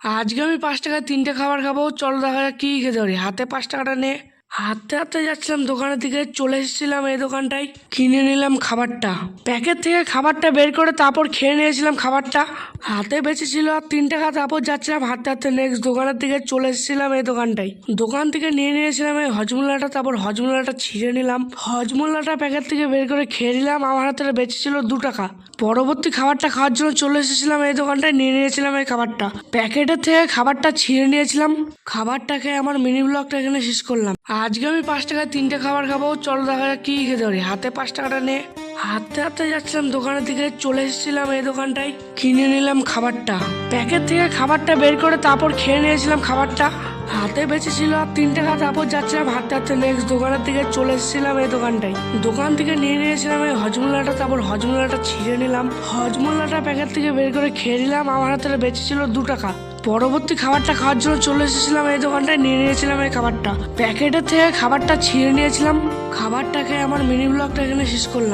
আজকে আমি ৫ টাকায় ৩টে খাবার খাবো। চলো দেখা যাক কী খেতে পারি। হাতে ৫ টাকাটা নে। হাঁটতে হাঁটতে যাচ্ছিলাম দোকানের দিকে, চলে এসেছিলাম এই দোকানটায়, কিনে নিলাম খাবারটা। প্যাকেট থেকে খাবারটা বের করে তারপর খেয়ে নিয়েছিলাম খাবারটা। হাতে বেঁচে ছিল আর ৩ টাকা। তারপর যাচ্ছিলাম হাঁটতে হাঁটতে নেক্সট দোকানের দিকে, চলে এসেছিলাম এই দোকানটায়। দোকান থেকে নিয়ে নিয়েছিলাম এই হজমোলাটা। তারপর হজমোলাটা ছিঁড়ে নিলাম। হজমোলাটা প্যাকেট থেকে বের করে খেয়ে নিলাম। আমার হাতে বেঁচে ছিল ২ টাকা। পরবর্তী খাবারটা খাওয়ার জন্য চলে এসেছিলাম এই দোকানটায়, নিয়ে নিয়েছিলাম এই খাবারটা। প্যাকেটের থেকে খাবারটা ছিঁড়ে নিয়েছিলাম। খাবারটা খেয়ে আমার মিনি ব্লগটা এখানে শেষ করলাম। আজকে আমি ৫ টাকায় ৩টে খাবার খাবো। চলো দেখা যাক কী খেতে পারি। হাতে ৫ টাকাটা নে। হাঁটতে হাঁটতে যাচ্ছিলাম দোকানের দিকে, চলে এসেছিলাম এই দোকানটায়, কিনে নিলাম খাবারটা। প্যাকেট থেকে খাবারটা বের করে তারপর খেয়ে নিয়েছিলাম খাবারটা। হাতে বেঁচে ছিল আর ৩ টাকা। তারপর যাচ্ছিলাম হাঁটতে হাঁটতে নেক্সট দোকানের দিকে, চলে এসেছিলাম এই দোকানটায়। দোকান থেকে নিয়ে নিয়েছিলাম এই হজমোলাটা। তারপর হজমোলাটা ছিঁড়ে নিলাম। হজমোলাটা প্যাকেট থেকে বের করে খেয়ে নিলাম। আমার হাতে বেঁচে ছিল ২ টাকা। পরবর্তী খাবারটা খাওয়ার জন্য চলে এসেছিলাম এই দোকানটায়, নিয়ে নিয়েছিলাম এই খাবারটা। প্যাকেটের থেকে খাবারটা ছিঁড়ে নিয়েছিলাম। খাবারটা খেয়ে আমার মিনি ব্লগটা এখানে শেষ করলাম।